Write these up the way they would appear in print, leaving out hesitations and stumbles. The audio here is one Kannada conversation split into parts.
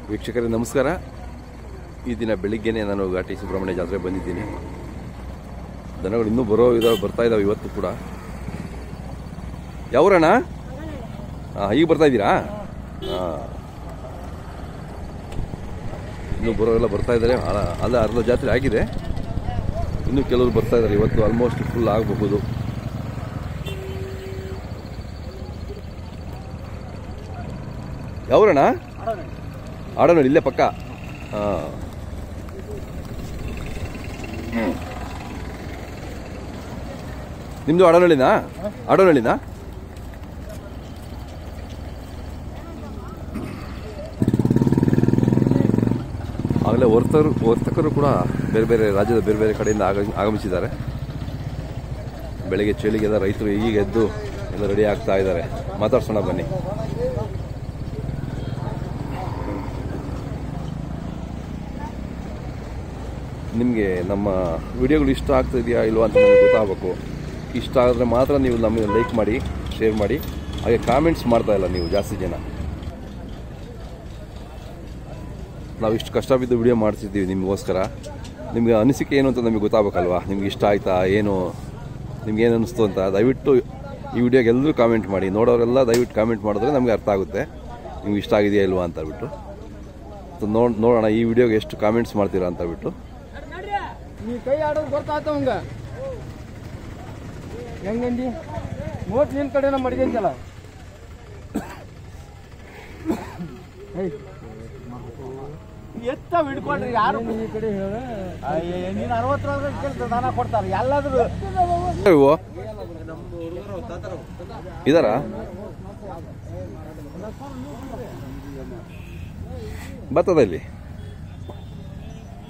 ವೀಕ್ಷಕರೇ ನಮಸ್ಕಾರ. ಈ ದಿನ ಬೆಳಿಗ್ಗೆನೇ ನಾನು ಘಾಟಿ ಸುಬ್ರಹ್ಮಣ್ಯ ಜಾತ್ರೆ ಬಂದಿದ್ದೀನಿ. ದನಗಳು ಇನ್ನೂ ಬರ್ತಾ ಇದ್ದಾವೆ ಇವತ್ತು ಕೂಡ. ಯಾವೂರಣ್ಣ? ಈಗ ಬರ್ತಾ ಇದ್ದೀರಾ? ಇನ್ನೂ ಬರೋರೆಲ್ಲ ಬರ್ತಾ ಇದ್ದಾರೆ. ಅಲ್ಲ ಅರ್ಧ ಜಾತ್ರೆ ಆಗಿದೆ, ಇನ್ನೂ ಕೆಲವರು ಬರ್ತಾ ಇದ್ದಾರೆ. ಇವತ್ತು ಆಲ್ಮೋಸ್ಟ್ ಫುಲ್ ಆಗಬಹುದು. ಯಾವೂರಣ್ಣ? ಆಡೋಣ, ಇಲ್ಲೇ ಪಕ್ಕ. ನಿಮ್ದು ಆಡೋನಹಳ್ಳಿನಾ? ಆಡೋನಹಳ್ಳಿನಾ? ಆಗಲೇ ವರ್ತಕರು ಕೂಡ ಬೇರೆ ಬೇರೆ ರಾಜ್ಯದ ಬೇರೆ ಬೇರೆ ಕಡೆಯಿಂದ ಆಗಮಿಸಿದ್ದಾರೆ. ಬೆಳಗ್ಗೆ ಚಳಿಗೆಲ್ಲ ರೈತರು ಈಗ ಎದ್ದು ಎಲ್ಲ ರೆಡಿ ಆಗ್ತಾ ಇದ್ದಾರೆ. ಮಾತಾಡ್ಸೋಣ ಬನ್ನಿ. ನಿಮಗೆ ನಮ್ಮ ವಿಡಿಯೋಗಳು ಇಷ್ಟ ಆಗ್ತಿದೆಯಾ ಇಲ್ವಾ ಅಂತ ನಮಗೆ ಗೊತ್ತಾಗಬೇಕು. ಇಷ್ಟ ಆದರೆ ಮಾತ್ರ ನೀವು ನಮಗೆ ಲೈಕ್ ಮಾಡಿ, ಶೇರ್ ಮಾಡಿ. ಹಾಗೆ ಕಾಮೆಂಟ್ಸ್ ಮಾಡ್ತಾ ಇಲ್ಲ ನೀವು ಜಾಸ್ತಿ ಜನ. ನಾವು ಇಷ್ಟು ಕಷ್ಟ ಬಿದ್ದು ವಿಡಿಯೋ ಮಾಡ್ತಿದ್ದೀವಿ ನಿಮಗೋಸ್ಕರ. ನಿಮಗೆ ಅನಿಸಿಕೆ ಏನು ಅಂತ ನಮಗೆ ಗೊತ್ತಾಗಬೇಕಲ್ವಾ? ನಿಮ್ಗೆ ಇಷ್ಟ ಆಯಿತಾ, ಏನು ನಿಮ್ಗೇನು ಅನ್ನಿಸ್ತು ಅಂತ ದಯವಿಟ್ಟು ಈ ವಿಡಿಯೋಗೆ ಎಲ್ಲರೂ ಕಾಮೆಂಟ್ ಮಾಡಿ. ನೋಡೋರೆಲ್ಲ ದಯವಿಟ್ಟು ಕಾಮೆಂಟ್ ಮಾಡಿದ್ರೆ ನಮಗೆ ಅರ್ಥ ಆಗುತ್ತೆ ನಿಮ್ಗೆ ಇಷ್ಟ ಆಗಿದೆಯಾ ಇಲ್ವಾ ಅಂತ ಬಿಟ್ಟು. ನೋಡೋಣ ಈ ವಿಡಿಯೋಗೆ ಎಷ್ಟು ಕಾಮೆಂಟ್ಸ್ ಮಾಡ್ತೀರಾ ಅಂತ ಬಿಟ್ಟು. ನೀ ಕೈ ಆಡೋದು ಗೊತ್ತಾಯ್ತು ಅವಂಗ ಹೆಂಗಂದಿ ನೋಟ್ ನಿನ್ ಕಡೆನ ಮಡಿಗಂತಲ್ಲ. ಎತ್ತ ಹಿಡ್ಕೊಂಡ್ರಿ ಯಾರು ಈ ಕಡೆ ಹೇಳ. ನೀನು 60 ದಾನ ಕೊಡ್ತಾರೆ ಎಲ್ಲಾದ್ರೂ. ಇದಾರ ಬರ್ತದ ಇಲ್ಲಿ?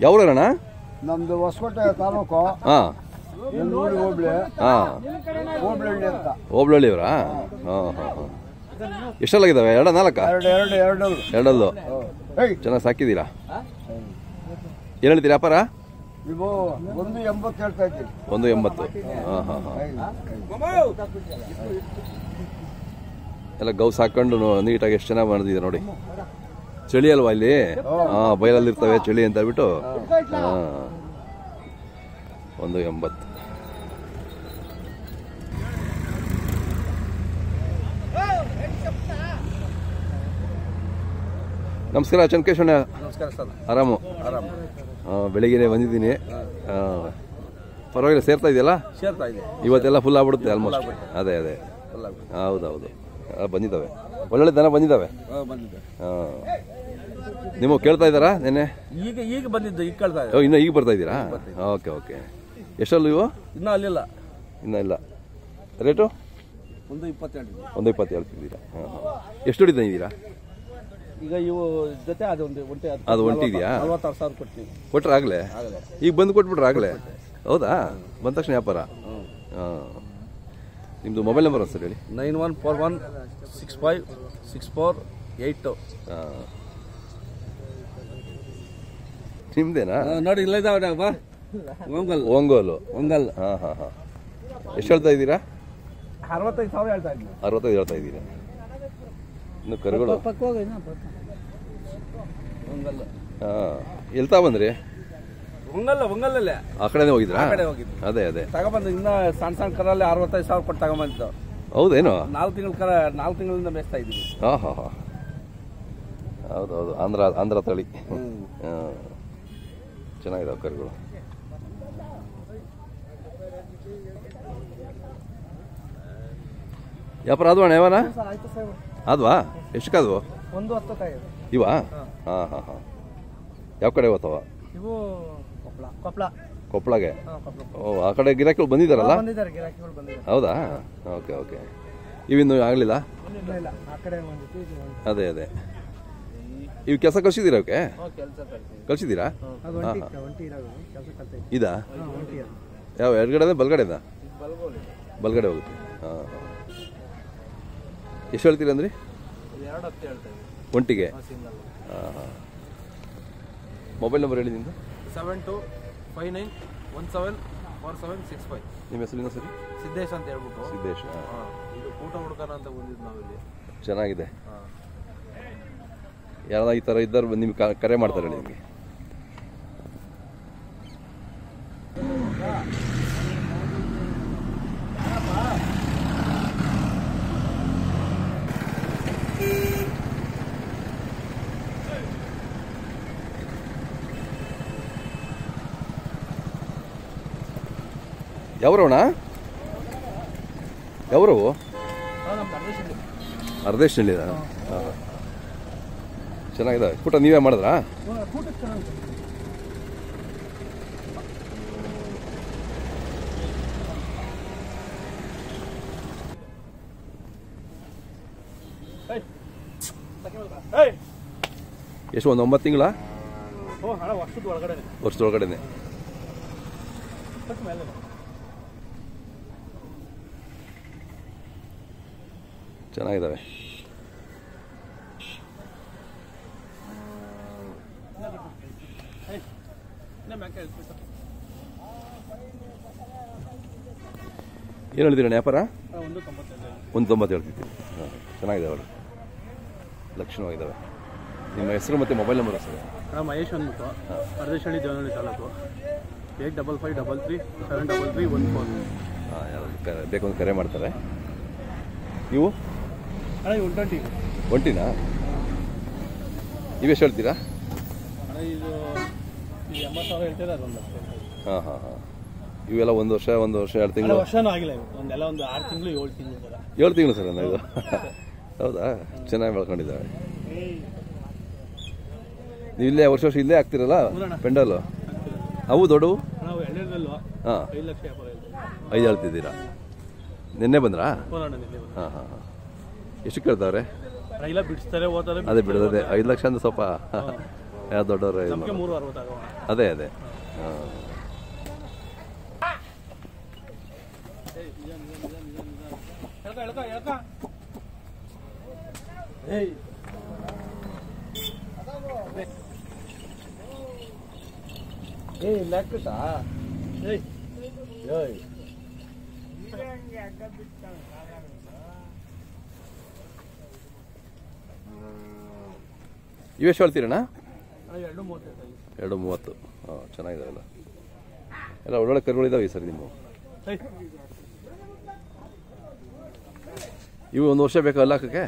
ಯಾವ್ರಣ್ಣ? ನಮ್ದು ಹೊಸಕೋಟೆ ತಾಲೂಕು, ಹೋಬಳಿ ಅಂತ. ಹೋಬಳಹಳ್ಳಿಯವರಾ? ಎಷ್ಟೆಲ್ಲಾಗಿದ್ದಾವೆ? ಎರಡಲ್ಲು ಚೆನ್ನಾಗಿ ಸಾಕಿದ್ದೀರಾ? ಏನು ಹೇಳ್ತೀರಿ ವ್ಯಾಪಾರ? ಇವು 180 ಹೇಳ್ತಾ ಇದ್ದೀವಿ. 180. ಎಲ್ಲ ಗೌ ಸಾಕೊಂಡು ನೀಟಾಗಿ ಎಷ್ಟು ಚೆನ್ನಾಗಿ ಮಾಡಿದೆ ನೋಡಿ. ಚಳಿ ಅಲ್ವಾ ಇಲ್ಲಿ? ಬಯಲಲ್ಲಿರ್ತವೆ ಚಳಿ ಅಂತ ಹೇಳ್ಬಿಟ್ಟು 180. ನಮಸ್ಕಾರ ಚನ್ಕೇಶಣ್ಣ. ನಮಸ್ಕಾರ ಸರ್. ಆರಾಮು? ಬೆಳಿಗ್ಗೆ ಬಂದಿದ್ದೀನಿ. ಪರವಾಗಿಲ್ಲ, ಸೇರ್ತಾ ಇದೆಯಲ್ಲ? ಸೇರ್ತಾ ಇದೆ. ಇವತ್ತೆಲ್ಲ ಫುಲ್ ಆಗ್ಬಿಡುತ್ತೆ ಆಲ್ಮೋಸ್ಟ್. ಅದೇ ಹೌದೌದು, ಬಂದಿದ್ದಾವೆ. ಒಳ್ಳೊಳ್ಳೆ ದನ ಬಂದಿದ್ದಾವೆ. ನೀವು ಕೇಳ್ತಾ ಇದ್ದಾರಾ? ನೆನ್ನೆ ಈಗ ಬಂದಿದ್ದು, ಈಗ ಕೇಳ್ತಾ ಇದೆ. ಇನ್ನು ಈಗ ಬರ್ತಾ ಇದ್ದೀರಾ? ಓಕೆ. ಎಷ್ಟಲ್ಲೂ ಇವು? ಇನ್ನೂ ಅಲ್ಲಿಲ್ಲ. ಇನ್ನೂ ಇಲ್ಲ. ರೇಟು? 120 ಹೇಳ್ತಿದ್ದೀರಾ? ಎಷ್ಟು ಹೊಡಿತಾ ಇದ್ದೀರಾ? ಈಗ ಇವು ಜೊತೆ ಅದು ಒಂಟಿ ಇದೆಯಾ? 46,000 ಕೊಡ್ತೀವಿ. ಕೊಟ್ರೆ ಆಗಲೇ? ಈಗ ಬಂದು ಕೊಟ್ಬಿಟ್ರೆ ಆಗಲೇ? ಹೌದಾ? ಬಂದ ತಕ್ಷಣ ವ್ಯಾಪಾರ. ನಿಮ್ಮದು ಮೊಬೈಲ್ ನಂಬರ್ ಸರ್ ಹೇಳಿ. 9141656482. ನಿಮ್ದೇನಾ? ನೋಡಿ ಇಲ್ಲ ಇದಾವೆ. ಒಂಗೋಲು. ಹಾಂ. ಎಷ್ಟು ಹೇಳ್ತಾ ಇದ್ದೀರಾ? 65,000 ಹೇಳ್ತಾ ಇದ್ದೀನಿ. 65 ಹೇಳ್ತಾ ಇದ್ದೀರಾ? ಇನ್ನು ಕರುಗಳು ಎಲ್ತಾ ಬಂದ್ರಿ? ಒಂಗಲ್ಲೇ ಆ ಕಡೆನೇ ಹೋಗಿದ್ರಾ? ಅದೇ ತಗೊಂಬಂದು ಇನ್ನ ಸಣ್ಣ ಕರಲ್ಲಿ 65,000 ಕೊಟ್ಟು ತಗೊಂಬಂದಿದ್ದು. ಹೌದೇನು? 4 ತಿಂಗಳಿಂದ ಮೇಯಿಸ್ತಾ ಇದ್ದೀವಿ. ಹೌದು. ಆಂಧ್ರ ತಳಿ. ಚೆನ್ನಾಗಿದಾವೆ ಕರುಗಳು. ವ್ಯಾಪಾರ ಆದ್ವಾ? ಯಾವನ ಆದ್ವಾ? ಎಷ್ಟಕ್ಕಾದ್ವು? 110 ಇವಾ? ಹಾಂ. ಯಾವ ಕಡೆ ಹೋಗ್ತಾವ? ಇವು ಕೊಪ್ಪಳಗೆ. ಆ ಕಡೆ ಗಿರಾಕಿಗಳು ಬಂದಿದ್ದಾರಲ್ಲ? ಹೌದಾ? ಓಕೆ. ಇವಿನ್ನು ಆಗಲಿಲ್ಲ? ಅದೇ ಇವು ಕೆಲಸ ಕಳ್ಸಿದ್ದೀರಾ? ಅವಕ್ಕೆ ಕಳ್ಸಿದ್ದೀರಾ? ಇದಾ? ಯಾವ ಎಡಗಡೆ ಬಲ್ಗಡೆನಾ? ಬಲ್ಗಡೆ ಹೋಗುತ್ತೆ. ಎಷ್ಟು ಹೇಳ್ತೀರಿ ಅಂದ್ರಿ? ಒಂಟಿಗೆ? ಮೊಬೈಲ್ ನಂಬರ್ ಹೇಳಿ ನಿಮ್ಮದು. 7259174765. ನಿಮ್ಮ ಹೆಸರಿನ ಸರಿ? ಸಿದ್ದೇಶ್ ಅಂತ ಹೇಳ್ಬಿಟ್ಟು. ಸಿದ್ದೇಶ್. ಇದು ಊಟ ಹುಡ್ಕನ ಅಂತ ಬಂದಿದ್ದು ನಾವಿಲ್ಲಿ. ಚೆನ್ನಾಗಿದೆ. ಯಾರು ಈ ಥರ ಇದ್ದಾರೆ ನಿಮ್ಗೆ ಕರೆ ಮಾಡ್ತಾರೆ ನಿಮಗೆ. ಯಾವ್ರವಣ ಯಾವ್ರವು? ಅರ್ಧೇಶ್ ಹಾಂ ಚೆನ್ನಾಗಿದ್ದಾವೆ. ಊಟ ನೀವೇ ಮಾಡಿದ್ರಾ? ಎಷ್ಟು ಒಂದು 9 ತಿಂಗಳ? ವರ್ಷದೊಳಗಡೆನೆ. ಚೆನ್ನಾಗಿದ್ದಾವೆ. ಏನು ಹೇಳಿದ್ದೀರ ವ್ಯಾಪಾರ? 190 ಹೇಳ್ತಿದ್ದೀನಿ. ಹಾಂ ಚೆನ್ನಾಗಿದ್ದಾವೆ, ಅವಳು ಲಕ್ಷಣವಾಗಿದ್ದಾವೆ. ನಿಮ್ಮ ಹೆಸರು ಮತ್ತು ಮೊಬೈಲ್ ನಂಬರ್ ಸರ್? ಮಹೇಶ್ ಅಂದ್ಬಿಟ್ಟು, ಅರ್ಧೇಶಹಳ್ಳಿ ದೇವನಹಳ್ಳಿ ತಾಲೂಕು, 8555373314. ಹಾಂ, ಯಾರು ಬೇಕು ಒಂದು ಕರೆ ಮಾಡ್ತಾರೆ. ನೀವು 120 ಒಂಟಿನಾ? ನೀವೆಷ್ಟು ಹೇಳ್ತೀರಾ? ಇದು 80,000 ಹೇಳ್ತೀರಾ? ಅದೊಂದು ಹಾಂ ಹಾಂ ಹಾಂ. ಇವೆಲ್ಲ ಒಂದು ವರ್ಷ 2 ತಿಂಗಳು? ವರ್ಷನೂ ಆಗಿಲ್ಲ. ಒಂದೆಲ್ಲ ಒಂದು 6 ತಿಂಗಳು 7 ತಿಂಗಳು ಸರ. 7 ತಿಂಗಳು ಸರ್ ಇದು? ಹೌದಾ, ಚೆನ್ನಾಗಿ ಬೆಳ್ಕೊಂಡಿದ್ದಾವೆ. ನೀವು ಇಲ್ಲೇ ವರ್ಷ ಇಲ್ಲೇ ಆಗ್ತಿರಲ್ಲ ಪೆಂಡಲು? ಅವು ದೊಡ್ಡವು? ನಾವು ಎರಡರಲ್ಲೂ ಹಾಂ 5 ಲಕ್ಷ ವ್ಯಾಪಾರ ಹೇಳ್ತೀವಿ. 5 ಹೇಳ್ತಿದ್ದೀರಾ? ನಿನ್ನೆ ಬಂದ್ರಾ? ಹಾಂ ಹಾಂ ಹಾಂ. ಎಷ್ಟು ಕೇಳ್ತಾವ್ರೆ? ಇಲ್ಲ ಬಿಡಿಸ್ತಾರೆ, ಓದ್ತಾರೆ. ಅದೇ ಬಿಡೋದೇ 5 ಲಕ್ಷ ಅಂದ್ರೆ ಸ್ವಲ್ಪ ಯಾರು ದೊಡ್ಡವ್ರೆ? 360 ಆಗುವ. ಅದೇ ಅದೇ. ಹಾಂ. ಲೆಕ್ಕಾ ಇವೆಷ್ಟು ಹೇಳ್ತೀರಣ್ಣ? 230. 230. ಹಾಂ ಚೆನ್ನಾಗಿದಾವಲ್ಲ, ಎಲ್ಲ ಒಳ್ಳೊಳ್ಳೆ ಕರುಗಳಿದ್ದಾವೆ ಸರ್ ನಿಮ್ಮ. ಇವು 1 ವರ್ಷ ಬೇಕಾ ಎಲ್ಲ ಹಾಕಕ್ಕೆ?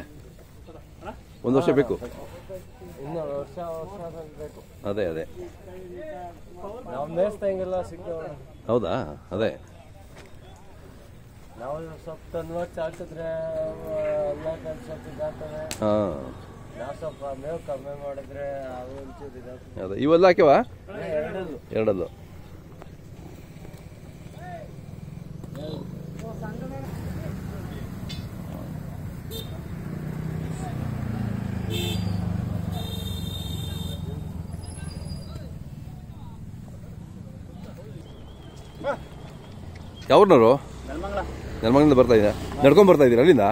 1 ವರ್ಷ ಬೇಕು? ಅದೇ ಅದೇ. ಹೌದಾ? ಅದೇ ಹಾಂ. ಅದೇ ಇವೆಲ್ಲ ಹಾಕ್ಯವ? 2 ಯಾವ್ರನ್ನವರು? ನೆಲಮಂಗಲದಿಂದ ಬರ್ತಾ ಇದ್ದೀರಾ? ನಡ್ಕೊಂಡ್ ಬರ್ತಾ ಇದ್ದೀರಾ ಅಲ್ಲಿಂದ?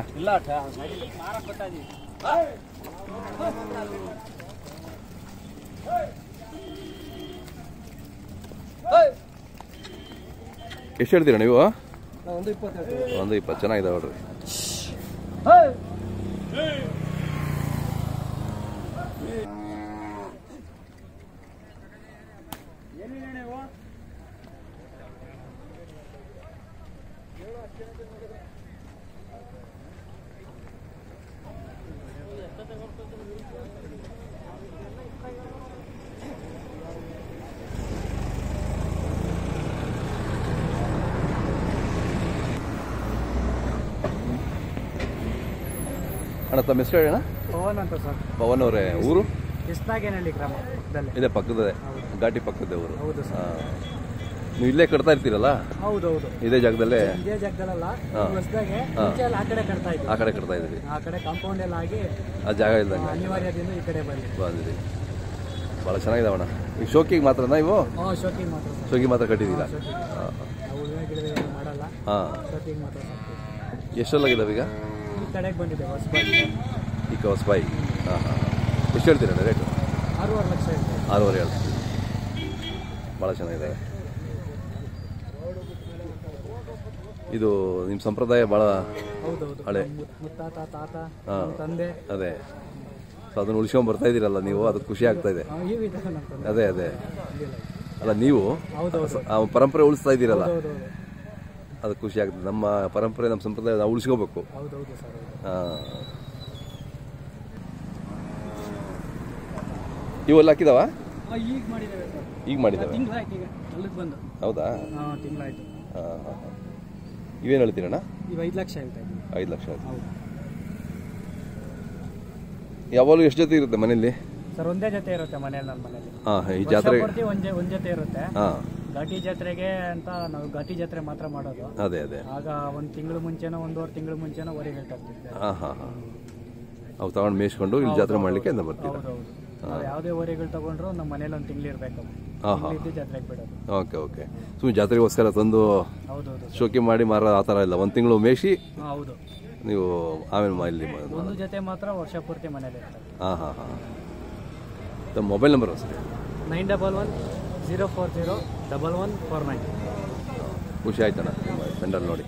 ಎಷ್ಟು ಹೇಳ್ತೀರಾ ನೀವು? 120. ಚೆನ್ನಾಗಿದ್ದಾವೆ ನೋಡ್ರಿ. ಅಣ್ಣ ತಮ್ಮ ಹೆಸರು ಹೇಳೋಣ? ಪವನ್ ಅಂತ ಸರ್. ಪವನ್ ಅವರೇ, ಊರು? ಕೃಷ್ಣಾಗೇನಹಳ್ಳಿ ಗ್ರಾಮ ಪಕ್ಕದಲ್ಲೇ. ಇದೆ ಪಕ್ಕದೇ, ಘಾಟಿ ಪಕ್ಕದೇ ಊರು. ಹೌದು ಸರ್. ನೀವು ಇಲ್ಲೇ ಕಟ್ತಾ ಇರ್ತೀರಲ್ಲ? ಹೌದೌದು. ಇದೇ ಜಾಗದಲ್ಲೇ? ಇದೇ ಜಾಗದಲ್ಲ, ಹೊಸದಾಗೆ ಆ ಕಡೆ ಕಟ್ತಾ ಇದ್ದೀವಿ. ಆ ಕಡೆ ಕಟ್ತಾ ಇದ್ದೀವಿ. ಆ ಕಡೆ ಕಾಂಪೌಂಡ್ ಎಲ್ಲ ಆಗಿ ಆ ಜಾಗ ಇಲ್ದಂಗೆ ಅನಿವಾರ್ಯದಿಂದ ಈ ಕಡೆ ಬಂದಿದ್ದೀವಿ. ಭಾಳ ಚೆನ್ನಾಗಿದಾವಣ್ಣ. ಈಗ ಶೋಕಿಗೆ ಮಾತ್ರನಾ ಇವು? ಶೋಕಿಂಗ್ ಮಾತ್ರ. ಶೋಕಿಗೆ ಮಾತ್ರ ಕಟ್ಟಿದ್ದೀರಾ? ಮಾಡಲ್ಲ. ಹಾಂ. ಶೋಕಿಂಗ್ ಮಾತ್ರ. ಎಷ್ಟೆಲ್ಲಾಗಿದ್ದಾವೆ ಈಗ? ಈ ಕಡೆಗೆ ಬಂದಿದೆ ಹೊಸಬಾಯಿ. ಈಗ ಹೊಸಬಾಯಿ. ಹಾಂ ಹಾಂ. ಎಷ್ಟು ಹೇಳ್ತೀರಣ್ಣ ರೇಟು? 6.5 ಲಕ್ಷ ಹೇಳ್ತೀವಿ. 6.5 ಹೇಳ್ತೀವಿ. ಭಾಳ ಚೆನ್ನಾಗಿದ್ದಾವೆ. ಇದು ನಿಮ್ಮ ಸಂಪ್ರದಾಯ ಭಾಳ ಹೌದೌದು. ಹಳೆ. ಮುತ್ತಾತ, ತಾತ, ಹಾಂ ತಂದೆ. ಅದೇ ಸೊ ಅದನ್ನು ಉಳಿಸ್ಕೊಂಡು ಬರ್ತಾ ಇದ್ದೀರಲ್ಲ ನೀವು, ಅದಕ್ಕೆ ಖುಷಿ ಆಗ್ತಾ ಇದೆ. ಅದೇ ಅದೇ ಅಲ್ಲ, ನೀವು ಆ ಪರಂಪರೆ ಉಳಿಸ್ತಾ ಇದ್ದೀರಲ್ಲ, ಅದಕ್ಕೆ ಖುಷಿ ಆಗ್ತದೆ. ನಮ್ಮ ಪರಂಪರೆ, ನಮ್ಮ ಸಂಪ್ರದಾಯ ನಾವು ಉಳಿಸ್ಕೋಬೇಕು. ಇವೆಲ್ಲ ಹಾಕಿದಾವ? ಈಗ ಮಾಡಿದ್ದಾವೆ. ಹೌದಾ? ಇವೇನು ಹೇಳ್ತೀರಣ್ಣ? 5 ಲಕ್ಷ ಹೇಳ್ತಾ ಇದ್ದೀವಿ. 5 ಲಕ್ಷ ಆಯ್ತು. ಯಾವಾಗಲೂ ಎಷ್ಟು ಜೊತೆ ಇರುತ್ತೆ ಮನೆಯಲ್ಲಿ? ಸರ್ ಒಂದೇ ಜೊತೆ ಇರುತ್ತೆ ಮನೆಯಲ್ಲಿ. ನಮ್ಮ ಮನೆಯಲ್ಲಿ ಈ ಜಾತ್ರೆ ಒಂದ್ ಜೊತೆ ಇರುತ್ತೆ. ಘಾಟಿ ಜಾತ್ರೆಗೆ ಅಂತ ನಾವು ಘಾಟಿ ಜಾತ್ರೆ ಮಾತ್ರ ಮಾಡೋದು. ಅದೇ ಅದೇ. ಆಗ 1 ತಿಂಗಳು ಮುಂಚೆನೋ 1.5 ತಿಂಗಳು ಮುಂಚೆನೋ ಹೊರಗೆ ಹೇಳ್ತಾ ಇರ್ತಿದ್ದೆ. ಅವು ತಗೊಂಡು ಮೇಯಿಸ್ಕೊಂಡು ಇಲ್ಲಿ ಜಾತ್ರೆ ಮಾಡ್ಲಿಕ್ಕೆ ಅಂತ ಬರ್ತೀವಿ. ನಾವು ಯಾವುದೇ ಹೊರೆಗಳು ತಗೊಂಡ್ರು ನಮ್ಮ ಮನೇಲಿ 1 ತಿಂಗಳು ಇರಬೇಕು. ಜಾತ್ರೆಗೆ ಬಿಡೋದು. Okay okay. ಸುಮ್ಮನೆ ಜಾತ್ರೆಗೋಸ್ಕರ ತಂದು ಹೌದೌದು ಶೋಕಿ ಮಾಡಿ ಮಾರೋ ಆ ಥರ ಇಲ್ಲ. 1 ತಿಂಗಳು ಮೇಯಿಸಿ ಹೌದು ನೀವು ಆಮೇಲೆ ಇಲ್ಲಿ ಒಂದು ಜೊತೆ ಮಾತ್ರ ವರ್ಷ ಪೂರ್ತಿ ಮನೇಲಿ ಇರ್ತಾರೆ. ತಮ್ಮ ಮೊಬೈಲ್ ನಂಬರ್ ಸರಿ? 9110401149. ಖುಷಿ ಆಯ್ತಣ್ಣ ನಿಮ್ಮ ಪೆಂಡಲ್ ನೋಡಿ.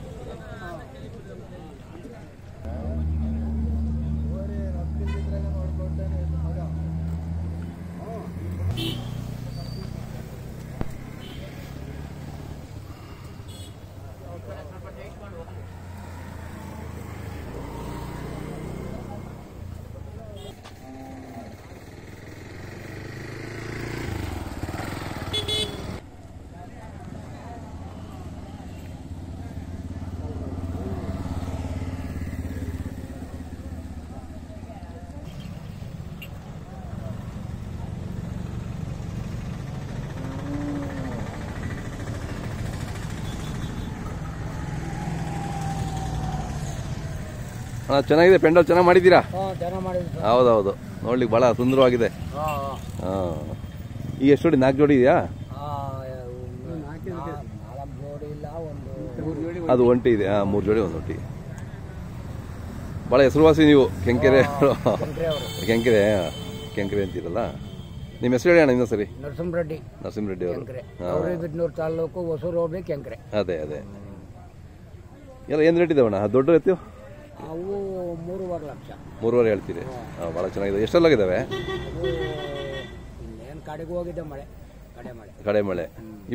ಚೆನ್ನಾಗಿದೆ, ಪೆಂಡಲ್ ಚೆನ್ನಾಗಿ ಮಾಡಿದ್ದೀರಾ? ಹೌದೌದು, ನೋಡ್ಲಿಕ್ಕೆ ಭಾಳ ಸುಂದರವಾಗಿದೆ. ಈಗ ಎಷ್ಟು ಜೋಡಿ? 4 ಜೋಡಿ ಇದೆಯಾ? ಅದು ಒಂಟಿ ಇದೆ. 3 ಜೋಡಿ ಒಂದು ಒಂಟಿ. ಭಾಳ ಹೆಸರುವಾಸಿ ನೀವು, ಕೆಂಕೆರೆ ಕೆಂಕೆರೆ ಅಂತೀರಲ್ಲ. ನಿಮ್ಮ ಹೆಸರು ಹೇಳಿ ಅಣ್ಣ ಇನ್ನೊಂದು ಸರಿ. ನರಸಿಂಹರೆಡ್ಡಿ ಅವರು, ತಾಲೂಕು ಹೊಸೂರು ಹೋಬಳಿ ಕೆಂಕೆರೆ. ಅದೇ ಅದೇ. ಎಲ್ಲ ಏನು ರೇಟ್ ಇದಾವಣ್ಣ ದೊಡ್ಡ ಎತ್ತು? ಅವು 3.5 ಲಕ್ಷ. 3.5 ಹೇಳ್ತೀರಿ? ಭಾಳ ಚೆನ್ನಾಗಿದೆ. ಎಷ್ಟೆಲ್ಲಾಗಿದ್ದಾವೆ? ಇನ್ನೇನು ಕಡೆಗೆ ಹೋಗಿದೆ ಮಳೆ, ಕಡೆ ಮಳೆ.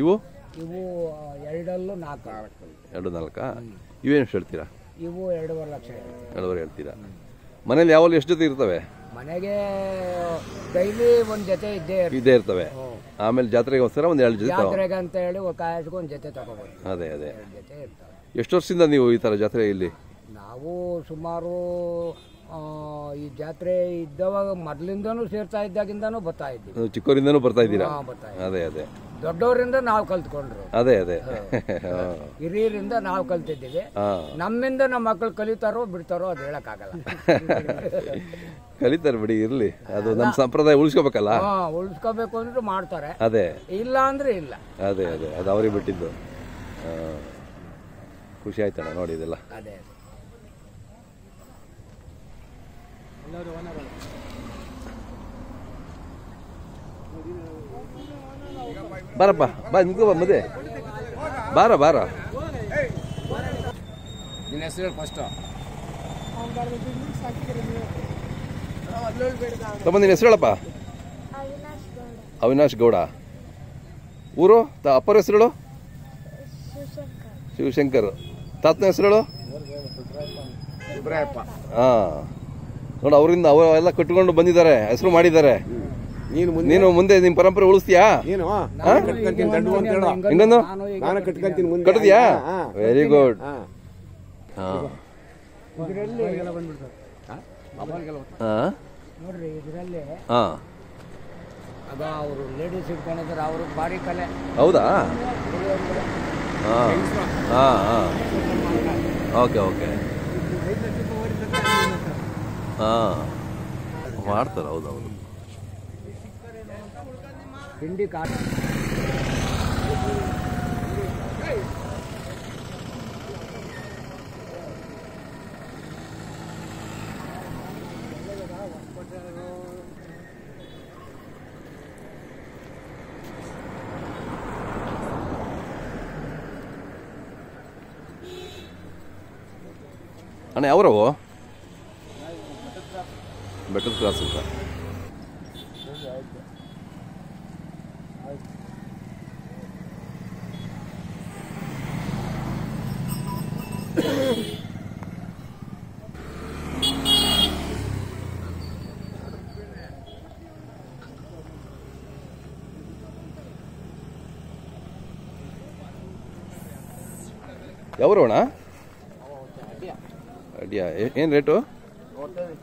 ಇವು 2.4. 2.4. ಇವೇನು ಎಷ್ಟು ಹೇಳ್ತೀರಾ? ಇವು 2.5 ಲಕ್ಷ. 2.5 ಹೇಳ್ತೀರಾ? ಮನೇಲಿ ಯಾವಾಗಲೂ ಎಷ್ಟು ಜೊತೆ ಇರ್ತವೆ? ಮನೆಗೆ ಡೈಲಿ ಒಂದು ಜೊತೆ ಇದ್ದೇ ಇರ್ತವೆ. ಆಮೇಲೆ ಜಾತ್ರೆಗೋಸ್ಕರ ಒಂದು 2 ಜೊತೆ ಜಾತ್ರೆಗೆ ಅಂತ ಹೇಳಿ ಕಾಯಿಸ್ಕೊಂಡು ಒಂದು ಜೊತೆ ತಗೋಬೋದು. ಅದೇ ಅದೇ. ಎಷ್ಟು ವರ್ಷದಿಂದ ನೀವು ಈ ಥರ ಜಾತ್ರೆ ಇಲ್ಲಿ? ನಾವು ಸುಮಾರು ಈ ಜಾತ್ರೆ ಇದ್ದವಾಗ ಮೊದಲಿಂದನೂ ಸೇರ್ತಾ ಇದ್ದಾಗಿಂದನೂ ಬರ್ತಾ ಇದ್ದೀವಿ. ಚಿಕ್ಕವರಿಂದನೂ ಬರ್ತಾ ಇದ್ದೀರಾ? ಅದೇ ಅದೇ. ದೊಡ್ಡವರಿಂದ ನಾವು ಕಲ್ತ್ಕೊಂಡ್ರು. ಅದೇ ಅದೇ. ಹಿರಿಯರಿಂದ ನಾವು ಕಲ್ತಿದ್ದೀವಿ. ನಮ್ಮಿಂದ ನಮ್ಮ ಮಕ್ಕಳು ಕಲಿತಾರೋ ಬಿಡ್ತಾರೋ ಅದು ಹೇಳಕ್ಕಾಗಲ್ಲ. ಕಲಿತಾರೆ ಬಿಡಿ, ಇರ್ಲಿ. ಅದು ನಮ್ಮ ಸಂಪ್ರದಾಯ ಉಳಿಸ್ಕೋಬೇಕಲ್ಲ. ಉಳಿಸ್ಕೋಬೇಕು ಅಂದ್ರೆ ಮಾಡ್ತಾರೆ. ಅದೇ. ಇಲ್ಲ ಅಂದ್ರೆ ಇಲ್ಲ. ಅದೇ ಅದೇ, ಅದು ಅವ್ರಿಗೆ ಬಿಟ್ಟಿದ್ದು. ಖುಷಿ ಆಯ್ತಣ್ಣ ನೋಡಿ ಇದೆಲ್ಲ. ಅದೇ ಬಾರಪ್ಪ, ಬಾ ನಿಂತ್ಕೋ, ಬಾ ಮದೆ, ಬಾರ. ನಿನ್ನ ಹೆಸರು ಫಸ್ಟ್. ತಮ್ಮ ನಿನ್ನ ಹೆಸರು ಹೇಳಪ್ಪ. ಅವಿನಾಶ್ ಗೌಡ. ಊರು? ಅಪ್ಪರ ಹೆಸರು? ಶಿವಶಂಕರ್. ತಾತನ ಹೆಸರು? ನೋಡು, ಅವರಿಂದ ಅವೆಲ್ಲ ಕಟ್ಕೊಂಡು ಬಂದಿದ್ದಾರೆ, ಹೆಸರು ಮಾಡಿದ್ದಾರೆ. ನೀನು ಮುಂದೆ ನಿಮ್ಮ ಪರಂಪರೆ ಉಳಿಸ್ತೀಯಾ? ಇನ್ನೊಂದು ಕಟ್ಟಿದ್ಯಾ? Very good. ನೋಡ್ರಿ ಇದರಲ್ಲಿ ಅವರು ಲೇಡೀಸ್ ಇಟ್ಕೊಂಡಿದ್ದಾರೆ, ಅವರು ಭಾರಿ ಕಲೆ. ಹೌದಾ? Okay okay. ಮಾಡ್ತಾರೆ. ಹೌದೌದು. ಹಿಂಡಿ ಕಾಟ. ಅಣ್ಣ ಯಾವ್ರವು? ಬೆಟ್ಟದ ಕ್ರಾಸ್ ಅಂತ. ಆಯ್ತು ಆಯ್ತು. ಯಾವ್ರು ಅಣ್ಣ? ಅಡ್ಯಾ ಏನು ರೇಟು? ನೋಡ್ತೇವೆ